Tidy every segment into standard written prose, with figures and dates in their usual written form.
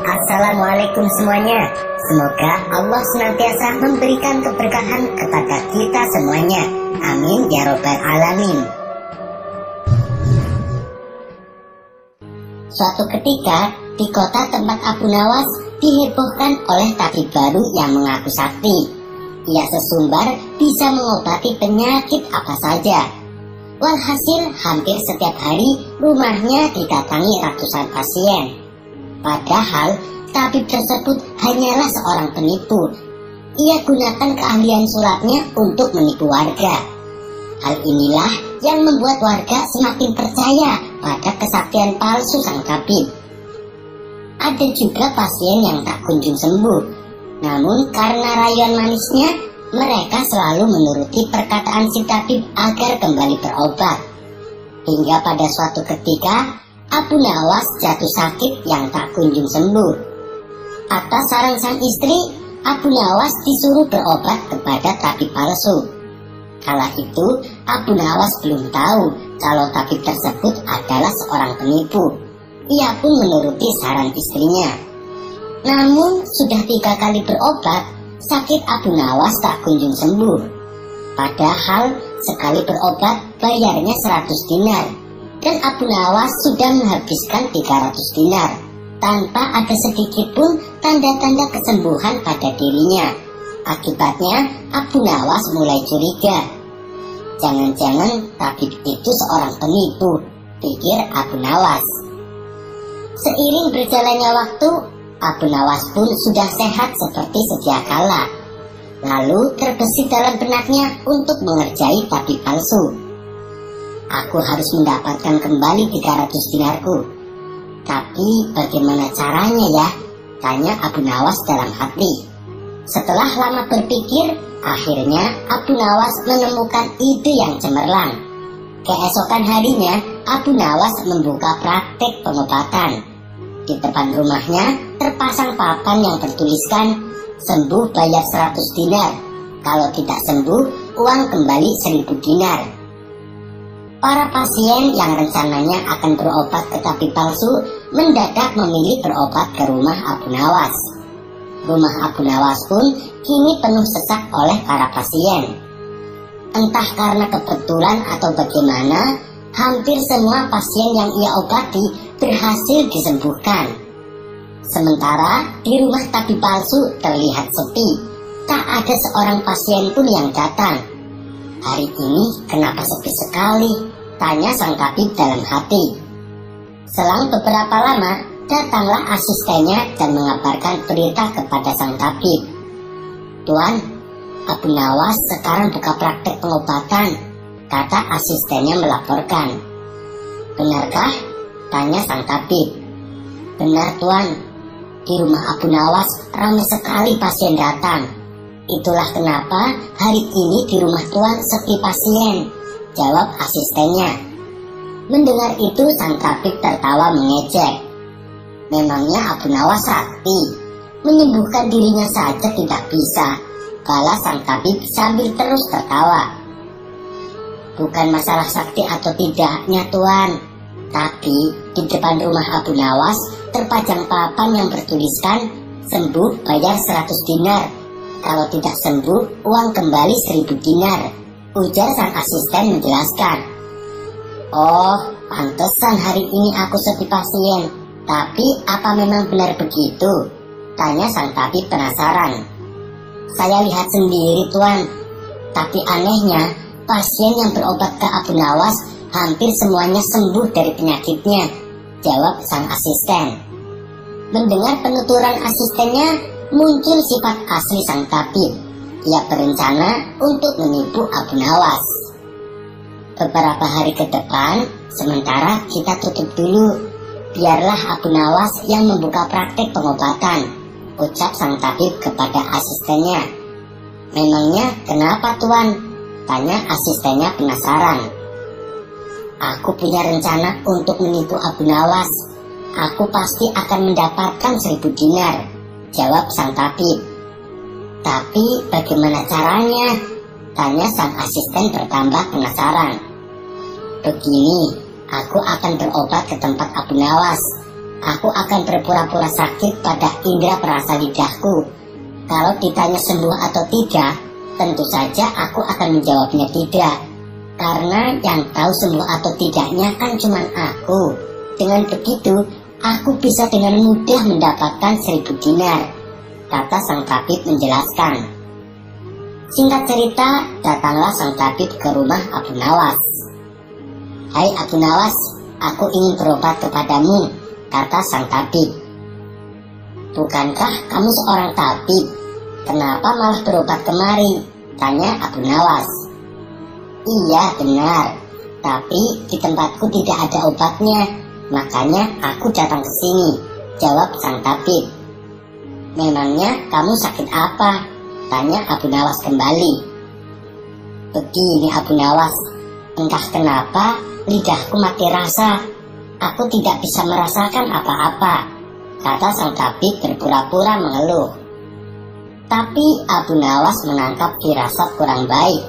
Assalamualaikum semuanya. Semoga Allah senantiasa memberikan keberkahan kepada kita semuanya. Amin ya robbal alamin. Suatu ketika di kota tempat Abu Nawas dihebohkan oleh tabib baru yang mengaku sakti. Ia sesumbar bisa mengobati penyakit apa saja. Walhasil hampir setiap hari rumahnya didatangi ratusan pasien. Padahal tabib tersebut hanyalah seorang penipu. Ia gunakan keahlian sulapnya untuk menipu warga. Hal inilah yang membuat warga semakin percaya pada kesaktian palsu sang tabib. Ada juga pasien yang tak kunjung sembuh. Namun karena rayuan manisnya, mereka selalu menuruti perkataan si tabib agar kembali berobat. Hingga pada suatu ketika Abu Nawas jatuh sakit yang tak kunjung sembuh. Atas saran sang istri, Abu Nawas disuruh berobat kepada tabib palsu. Kala itu Abu Nawas belum tahu kalau tabib tersebut adalah seorang penipu. Ia pun menuruti saran istrinya. Namun sudah 3 kali berobat, sakit Abu Nawas tak kunjung sembuh. Padahal sekali berobat bayarnya 100 dinar. Dan Abu Nawas sudah menghabiskan 300 dinar tanpa ada sedikit pun tanda-tanda kesembuhan pada dirinya. Akibatnya Abu Nawas mulai curiga. Jangan-jangan tabib itu seorang penipu, pikir Abu Nawas. Seiring berjalannya waktu, Abu Nawas pun sudah sehat seperti sedia kala. Lalu terbesit dalam benaknya untuk mengerjai tabib palsu. Aku harus mendapatkan kembali 300 dinarku. Tapi bagaimana caranya ya? Tanya Abu Nawas dalam hati. Setelah lama berpikir, akhirnya Abu Nawas menemukan ide yang cemerlang. Keesokan harinya, Abu Nawas membuka praktek pengobatan. Di depan rumahnya terpasang papan yang bertuliskan, sembuh bayar 100 dinar. Kalau tidak sembuh, uang kembali 1000 dinar. Para pasien yang rencananya akan berobat ke tabib palsu mendadak memilih berobat ke rumah Abu Nawas. Rumah Abu Nawas pun kini penuh sesak oleh para pasien. Entah karena kebetulan atau bagaimana, hampir semua pasien yang ia obati berhasil disembuhkan. Sementara di rumah tabib palsu terlihat sepi. Tak ada seorang pasien pun yang datang. Hari ini kenapa sepi sekali? Tanya sang tabib dalam hati. Selang beberapa lama, datanglah asistennya dan mengabarkan berita kepada sang tabib. Tuan, Abu Nawas sekarang buka praktek pengobatan, kata asistennya melaporkan. Benarkah? Tanya sang tabib. Benar tuan, di rumah Abu Nawas ramai sekali pasien datang. Itulah kenapa hari ini di rumah tuan sepi pasien, jawab asistennya. Mendengar itu sang tabib tertawa mengejek. Memangnya Abu Nawas sakti, menyembuhkan dirinya saja tidak bisa, balas sang tabib sambil terus tertawa. Bukan masalah sakti atau tidaknya tuan, tapi di depan rumah Abu Nawas terpajang papan yang bertuliskan sembuh bayar 100 dinar. Kalau tidak sembuh, uang kembali 1000 dinar, ujar sang asisten menjelaskan. Oh, pantesan hari ini aku sepi pasien. Tapi apa memang benar begitu? Tanya sang tabib penasaran. Saya lihat sendiri tuan. Tapi anehnya, pasien yang berobat ke Abu Nawas hampir semuanya sembuh dari penyakitnya, jawab sang asisten. Mendengar penuturan asistennya, muncul sifat asli sang tabib. Ia berencana untuk menipu Abu Nawas. Beberapa hari ke depan, sementara kita tutup dulu. Biarlah Abu Nawas yang membuka praktek pengobatan, ucap sang tabib kepada asistennya. Memangnya kenapa tuan? Tanya asistennya penasaran. Aku punya rencana untuk menipu Abu Nawas. Aku pasti akan mendapatkan 1000 dinar, jawab sang tabib. Tapi bagaimana caranya? Tanya sang asisten bertambah penasaran. Begini, aku akan berobat ke tempat Abu Nawas. Aku akan berpura-pura sakit pada indera perasa lidahku. Kalau ditanya sembuh atau tidak, tentu saja aku akan menjawabnya tidak. Karena yang tahu sembuh atau tidaknya kan cuma aku. Dengan begitu, aku bisa dengan mudah mendapatkan 1000 dinar, kata sang tabib menjelaskan. Singkat cerita, datanglah sang tabib ke rumah Abu Nawas. Hai Abu Nawas, aku ingin berobat kepadamu, kata sang tabib. Bukankah kamu seorang tabib? Kenapa malah berobat kemari? Tanya Abu Nawas. Iya benar, tapi di tempatku tidak ada obatnya, makanya aku datang ke sini, jawab sang tabib. Memangnya kamu sakit apa? Tanya Abu Nawas kembali. Begini Abu Nawas, entah kenapa lidahku mati rasa. Aku tidak bisa merasakan apa-apa, kata sang tabib berpura-pura mengeluh. Tapi Abu Nawas menangkap firasat kurang baik.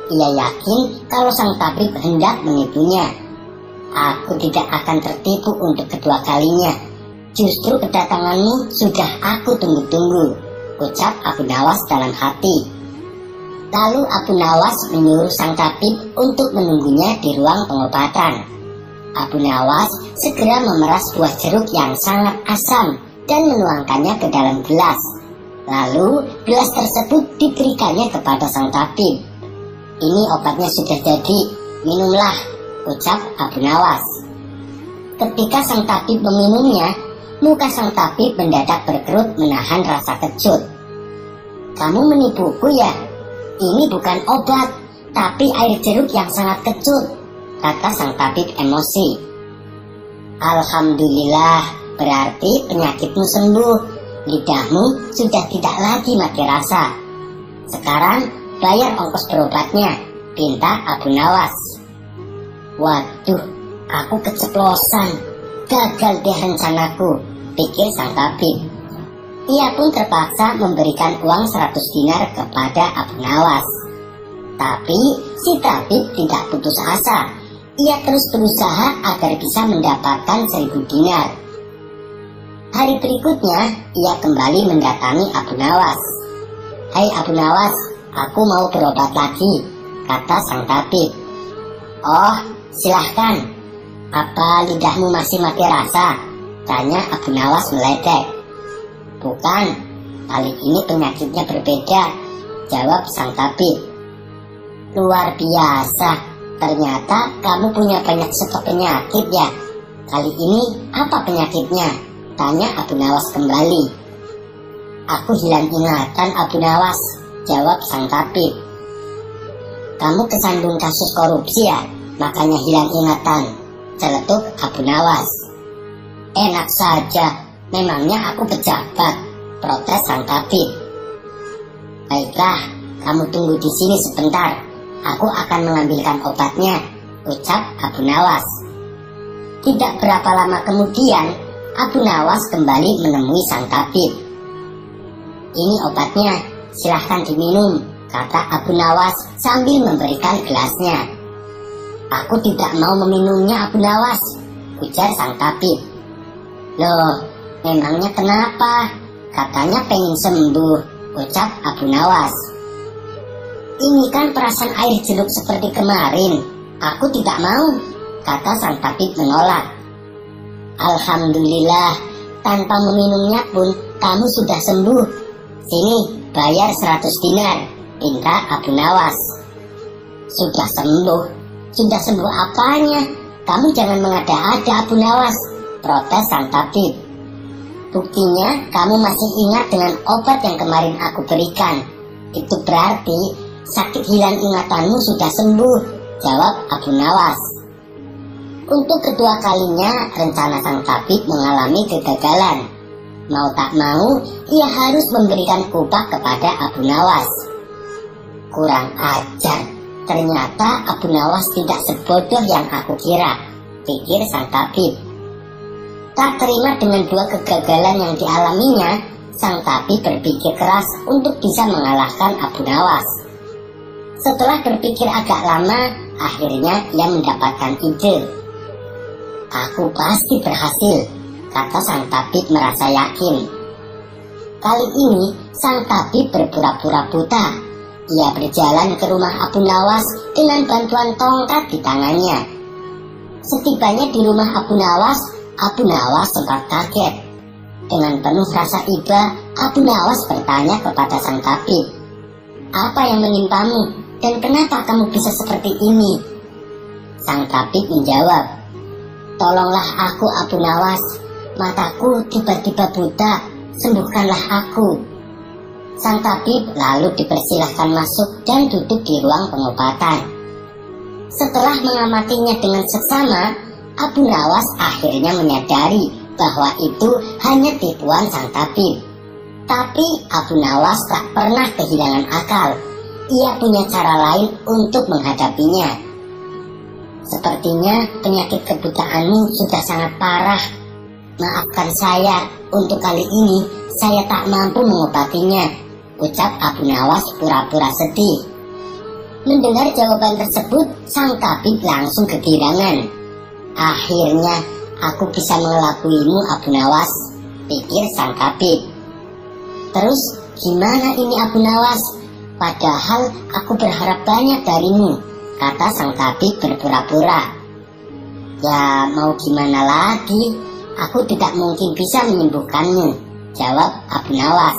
Ia yakin kalau sang tabib hendak menipunya. Aku tidak akan tertipu untuk kedua kalinya. Justru kedatanganmu sudah aku tunggu-tunggu, ucap Abu Nawas dalam hati. Lalu Abu Nawas menyuruh sang tabib untuk menunggunya di ruang pengobatan. Abu Nawas segera memeras buah jeruk yang sangat asam dan menuangkannya ke dalam gelas. Lalu gelas tersebut diberikannya kepada sang tabib. Ini obatnya sudah jadi, minumlah, ucap Abu Nawas. Ketika sang tabib meminumnya, muka sang tabib mendadak berkerut menahan rasa kecut. Kamu menipuku ya? Ini bukan obat, tapi air jeruk yang sangat kecut, kata sang tabib emosi. Alhamdulillah, berarti penyakitmu sembuh. Lidahmu sudah tidak lagi mati rasa. Sekarang bayar ongkos berobatnya, pinta Abu Nawas. Waduh, aku keceplosan. Gagal deh rencanaku, pikir sang tabib. Ia pun terpaksa memberikan uang 100 dinar kepada Abu Nawas. Tapi si tabib tidak putus asa. Ia terus berusaha agar bisa mendapatkan 1000 dinar. Hari berikutnya, ia kembali mendatangi Abu Nawas. Hai Abu Nawas, aku mau berobat lagi, kata sang tabib. Oh, silahkan. Apa lidahmu masih mati rasa? Tanya Abu Nawas meledek. Bukan, kali ini penyakitnya berbeda, jawab sang tabib. Luar biasa, ternyata kamu punya banyak stok penyakit ya. Kali ini apa penyakitnya? Tanya Abu Nawas kembali. Aku hilang ingatan Abu Nawas, jawab sang tabib. Kamu kesandung kasus korupsi ya, makanya hilang ingatan, celetuk Abu Nawas. Enak saja, memangnya aku pejabat, protes sang tabib. Baiklah, kamu tunggu di sini sebentar, aku akan mengambilkan obatnya, ucap Abu Nawas. Tidak berapa lama kemudian, Abu Nawas kembali menemui sang tabib. Ini obatnya, silahkan diminum, kata Abu Nawas sambil memberikan gelasnya. Aku tidak mau meminumnya Abu Nawas, ujar sang tabib. Loh, memangnya kenapa? Katanya pengen sembuh, ucap Abu Nawas. Ini kan perasan air jeruk seperti kemarin. Aku tidak mau, kata sang tabib menolak. Alhamdulillah, tanpa meminumnya pun kamu sudah sembuh. Sini, bayar 100 dinar, pinta Abu Nawas. Sudah sembuh? Sudah sembuh apanya? Kamu jangan mengada-ada Abu Nawas, protes sang tabib. Buktinya kamu masih ingat dengan obat yang kemarin aku berikan. Itu berarti sakit hilang ingatanmu sudah sembuh, jawab Abu Nawas. Untuk kedua kalinya rencana sang tabib mengalami kegagalan. Mau tak mau, ia harus memberikan kubah kepada Abu Nawas. Kurang ajar, ternyata Abu Nawas tidak sebodoh yang aku kira, pikir sang tabib. Tak terima dengan dua kegagalan yang dialaminya, sang tabib berpikir keras untuk bisa mengalahkan Abu Nawas. Setelah berpikir agak lama, akhirnya ia mendapatkan ide. Aku pasti berhasil. kata sang tabib merasa yakin. Kali ini sang tabib berpura-pura buta. Ia berjalan ke rumah Abu Nawas dengan bantuan tongkat di tangannya. Setibanya di rumah Abu Nawas sempat kaget. Dengan penuh rasa iba, Abu Nawas bertanya kepada sang tabib, "Apa yang menimpamu dan kenapa kamu bisa seperti ini?" Sang tabib menjawab, "Tolonglah aku Abu Nawas, mataku tiba-tiba buta, sembuhkanlah aku." Sang tabib lalu dipersilahkan masuk dan duduk di ruang pengobatan. Setelah mengamatinya dengan seksama, Abu Nawas akhirnya menyadari bahwa itu hanya tipuan sang tabib. Tapi Abu Nawas tak pernah kehilangan akal. Ia punya cara lain untuk menghadapinya. "Sepertinya penyakit kebutaanmu sudah sangat parah. Maafkan saya, untuk kali ini saya tak mampu mengobatinya," ucap Abu Nawas pura-pura sedih. Mendengar jawaban tersebut, sang tabib langsung kegirangan. "Akhirnya aku bisa mengelabuimu Abu Nawas," pikir sang tabib. "Terus gimana ini Abu Nawas? Padahal aku berharap banyak darimu," kata sang tabib berpura-pura. "Ya mau gimana lagi, aku tidak mungkin bisa menyembuhkanmu," jawab Abu Nawas.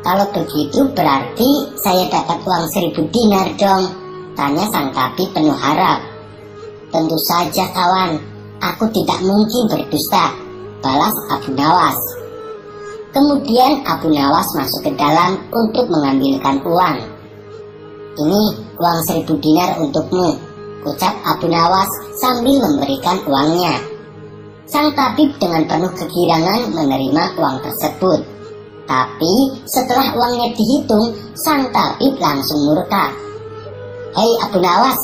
"Kalau begitu berarti saya dapat uang 1000 dinar dong?" tanya sang tabib penuh harap. "Tentu saja kawan, aku tidak mungkin berdusta," balas Abu Nawas. Kemudian Abu Nawas masuk ke dalam untuk mengambilkan uang. "Ini uang 1000 dinar untukmu," ucap Abu Nawas sambil memberikan uangnya. Sang tabib dengan penuh kegirangan menerima uang tersebut. Tapi setelah uangnya dihitung, sang tabib langsung murka. "Hei Abu Nawas,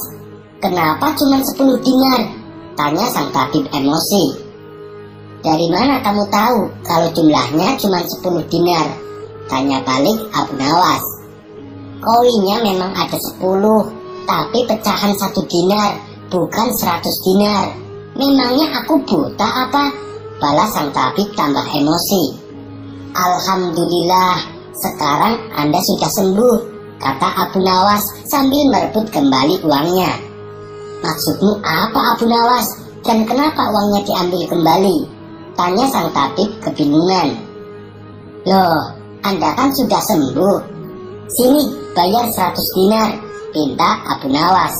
kenapa cuma 10 dinar?" tanya sang tabib emosi. "Dari mana kamu tahu kalau jumlahnya cuma 10 dinar?" tanya balik Abu Nawas. "Koinnya memang ada 10, tapi pecahan 1 dinar, bukan 100 dinar. Memangnya aku buta apa?" balas sang tabib tambah emosi. "Alhamdulillah, sekarang Anda sudah sembuh," kata Abu Nawas sambil merebut kembali uangnya. "Maksudmu apa Abu Nawas? Dan kenapa uangnya diambil kembali?" tanya sang tabib kebingungan. "Loh, Anda kan sudah sembuh. Sini, bayar 100 dinar, pinta Abu Nawas.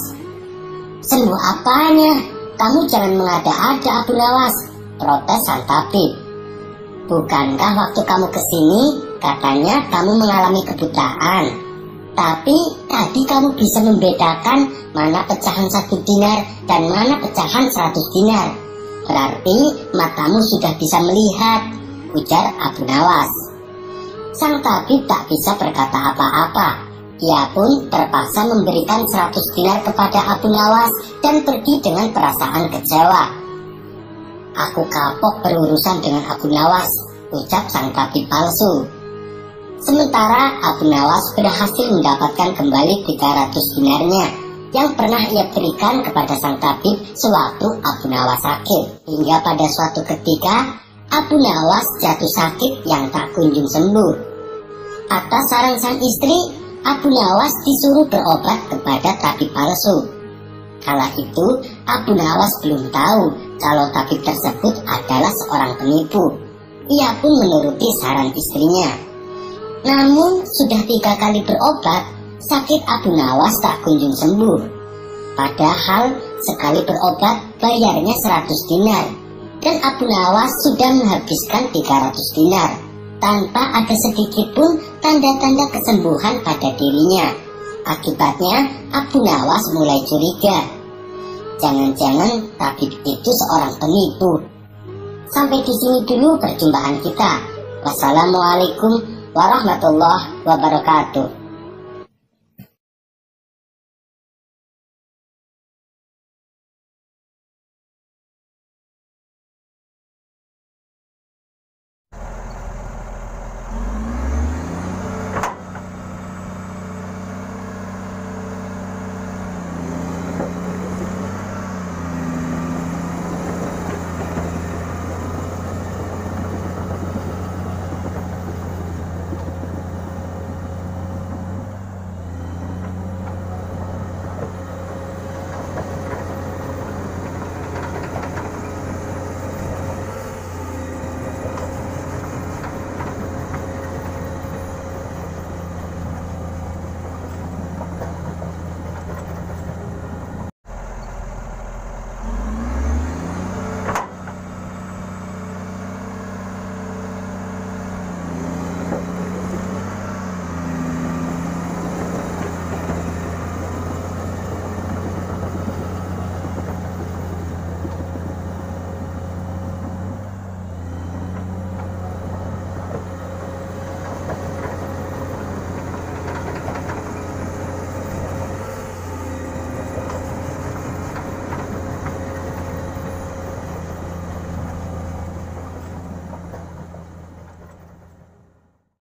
"Sembuh apanya? Kamu jangan mengada-ada Abu Nawas," protes sang tabib. "Bukankah waktu kamu kesini katanya kamu mengalami kebutaan? Tapi tadi kamu bisa membedakan mana pecahan 1 dinar dan mana pecahan 100 dinar. Berarti matamu sudah bisa melihat," ujar Abu Nawas. Sang tabib tak bisa berkata apa-apa. Ia pun terpaksa memberikan 100 dinar kepada Abu Nawas dan pergi dengan perasaan kecewa. "Aku kapok berurusan dengan Abu Nawas," ucap sang tabib palsu. Sementara Abu Nawas berhasil mendapatkan kembali 300 dinarnya yang pernah ia berikan kepada sang tabib sewaktu Abu Nawas sakit. Hingga pada suatu ketika Abu Nawas jatuh sakit yang tak kunjung sembuh. Atas saran sang istri, Abu Nawas disuruh berobat kepada tabib palsu. Kala itu Abu Nawas belum tahu kalau tabib tersebut adalah seorang penipu. Ia pun menuruti saran istrinya. Namun sudah 3 kali berobat, sakit Abu Nawas tak kunjung sembuh. Padahal sekali berobat bayarnya 100 dinar, dan Abu Nawas sudah menghabiskan 300 dinar tanpa ada sedikit pun tanda-tanda kesembuhan pada dirinya. Akibatnya Abu Nawas mulai curiga. Jangan-jangan tabib itu seorang penipu. Sampai di sini dulu perjumpaan kita. Wassalamualaikum warahmatullahi wabarakatuh.